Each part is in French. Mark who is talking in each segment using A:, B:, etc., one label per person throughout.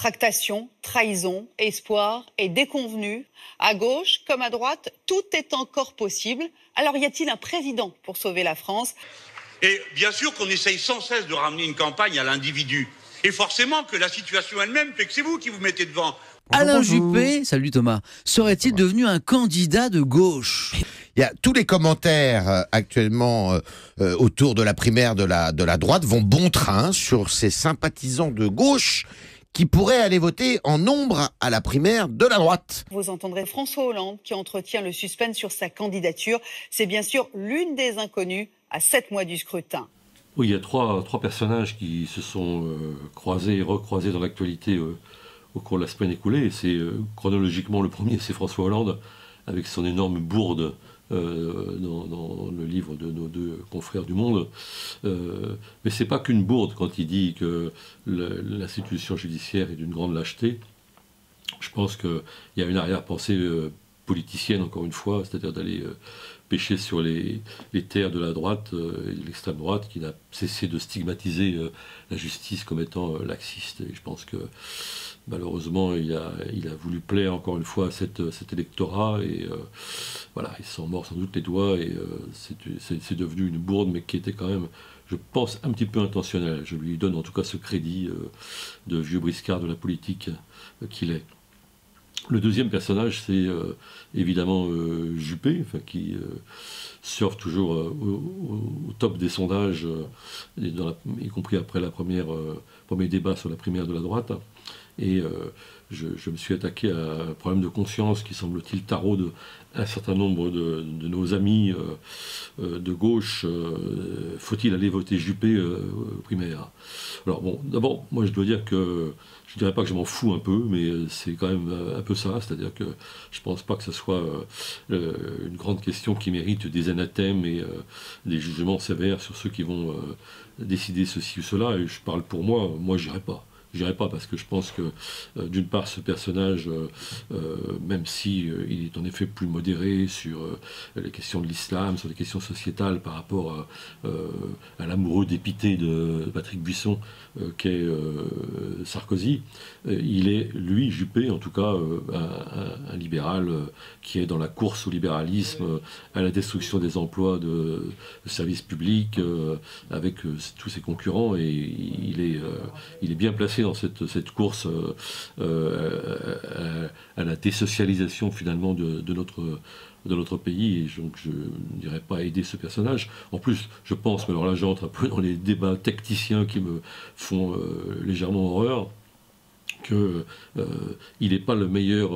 A: Tractation, trahison, espoir et déconvenue. À gauche comme à droite, tout est encore possible. Alors y a-t-il un président pour sauver la France?
B: Et bien sûr qu'on essaye sans cesse de ramener une campagne à l'individu. Et forcément que la situation elle-même fait que c'est vous qui vous mettez devant.
C: Alain Juppé, salut Thomas, serait-il devenu un candidat de gauche?
D: Il y a tous les commentaires actuellement autour de la primaire de la droite vont bon train sur ces sympathisants de gauche qui pourraient aller voter en nombre à la primaire de la droite.
A: Vous entendrez François Hollande qui entretient le suspense sur sa candidature. C'est bien sûr l'une des inconnues à 7 mois du scrutin.
E: Oui, il y a trois personnages qui se sont croisés et recroisés dans l'actualité au cours de la semaine écoulée. C'est chronologiquement le premier, c'est François Hollande, avec son énorme bourde dans le livre de nos deux confrères du Monde. Mais c'est pas qu'une bourde quand il dit que l'institution judiciaire est d'une grande lâcheté. Je pense qu'il y a une arrière-pensée politicienne, encore une fois, c'est-à-dire d'aller pêcher sur les terres de la droite et de l'extrême droite, qui n'a cessé de stigmatiser la justice comme étant laxiste. Et je pense que malheureusement, il a voulu plaire encore une fois à cet électorat et voilà, il s'en mord sans doute les doigts et c'est devenu une bourde, mais qui était quand même, je pense, un petit peu intentionnelle. Je lui donne en tout cas ce crédit de vieux briscard de la politique qu'il est. Le deuxième personnage, c'est évidemment Juppé, qui surfe toujours au top des sondages, y compris après premier débat sur la primaire de la droite. Et je me suis attaqué à un problème de conscience qui semble-t-il taraude un certain nombre de nos amis de gauche. Faut-il aller voter Juppé primaire? Alors bon, d'abord, moi je dois dire que je ne dirais pas que je m'en fous un peu, mais c'est quand même un peu ça, c'est-à-dire que je ne pense pas que ce soit une grande question qui mérite des anathèmes et des jugements sévères sur ceux qui vont décider ceci ou cela, et je parle pour moi j'irai pas. J'irai pas parce que je pense que, d'une part, ce personnage, même si il est en effet plus modéré sur les questions de l'islam, sur les questions sociétales par rapport à l'amoureux dépité de Patrick Buisson, qu'est Sarkozy, il est, lui, Juppé, en tout cas, un libéral qui est dans la course au libéralisme, à la destruction des emplois de services publics, avec tous ses concurrents, et il est bien placé dans cette course à la désocialisation finalement de notre pays, et donc je ne dirais pas aider ce personnage. En plus, je pense, mais alors là j'entre un peu dans les débats tacticiens qui me font légèrement horreur, qu'il n'est pas le meilleur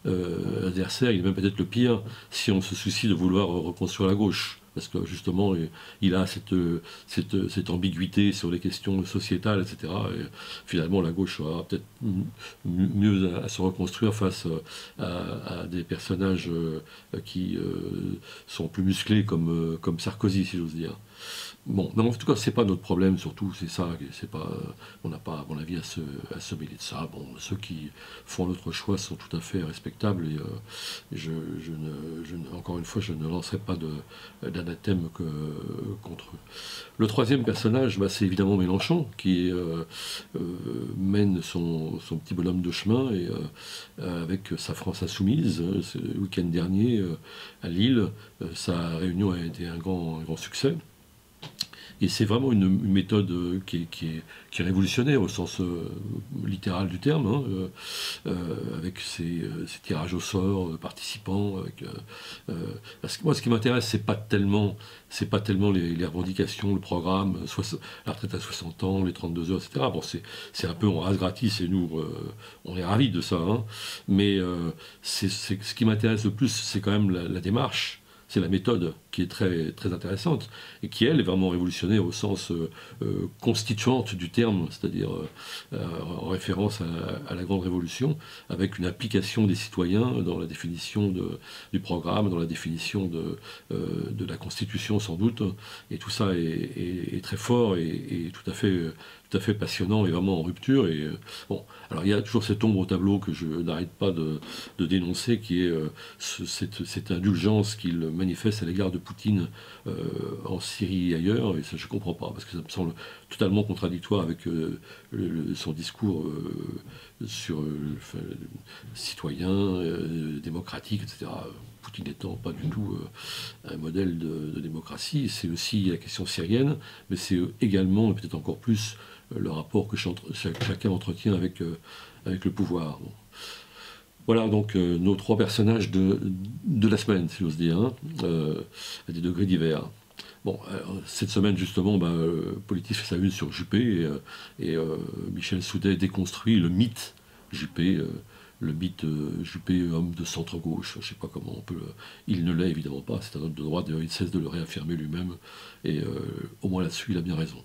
E: adversaire, il est même peut-être le pire si on se soucie de vouloir reconstruire la gauche. Parce que justement, il a cette ambiguïté sur les questions sociétales, etc. Et finalement, la gauche aura peut-être mieux à se reconstruire face à des personnages qui sont plus musclés comme Sarkozy, si j'ose dire. Bon, mais en tout cas, c'est pas notre problème, surtout, c'est ça, on n'a pas, à mon avis, à se mêler de ça. Bon, ceux qui font notre choix sont tout à fait respectables, et encore une fois, je ne lancerai pas d'anathème contre eux. Le troisième personnage, c'est évidemment Mélenchon, qui mène son petit bonhomme de chemin, et avec sa France insoumise, le week-end dernier, à Lille, sa réunion a été un grand succès. Et c'est vraiment une méthode qui est révolutionnaire au sens littéral du terme, avec ces tirages au sort de participants. Parce que moi, ce qui m'intéresse, c'est pas tellement les revendications, le programme, la retraite à 60 ans, les 32 heures, etc. Bon, c'est un peu en rase gratis, et nous, on est ravis de ça. Mais ce qui m'intéresse le plus, c'est quand même la démarche. C'est la méthode qui est très, très intéressante et qui, elle, est vraiment révolutionnaire au sens constituante du terme, c'est-à-dire en référence à la Grande Révolution, avec une application des citoyens dans la définition du programme, dans la définition de la Constitution sans doute. Et tout ça est très fort et tout à fait passionnant et vraiment en rupture. Et bon, alors il y a toujours cette ombre au tableau que je n'arrête pas de dénoncer, qui est cette indulgence qu'il manifeste à l'égard de Poutine en Syrie et ailleurs, et ça je ne comprends pas, parce que ça me semble totalement contradictoire avec son discours sur citoyen, démocratique, etc. Poutine n'étant pas du tout un modèle de démocratie. C'est aussi la question syrienne, mais c'est également, et peut-être encore plus, le rapport que chacun entretient avec le pouvoir. Bon. Voilà donc nos 3 personnages de la semaine, si j'ose dire, hein, à des degrés divers. Bon, cette semaine justement, Politis fait sa une sur Juppé et Michel Soudet déconstruit le mythe Juppé, le mythe Juppé, homme de centre-gauche. Je ne sais pas comment on peut il ne l'est évidemment pas, c'est un homme de droite, d'ailleurs il cesse de le réaffirmer lui-même, et au moins là-dessus il a bien raison.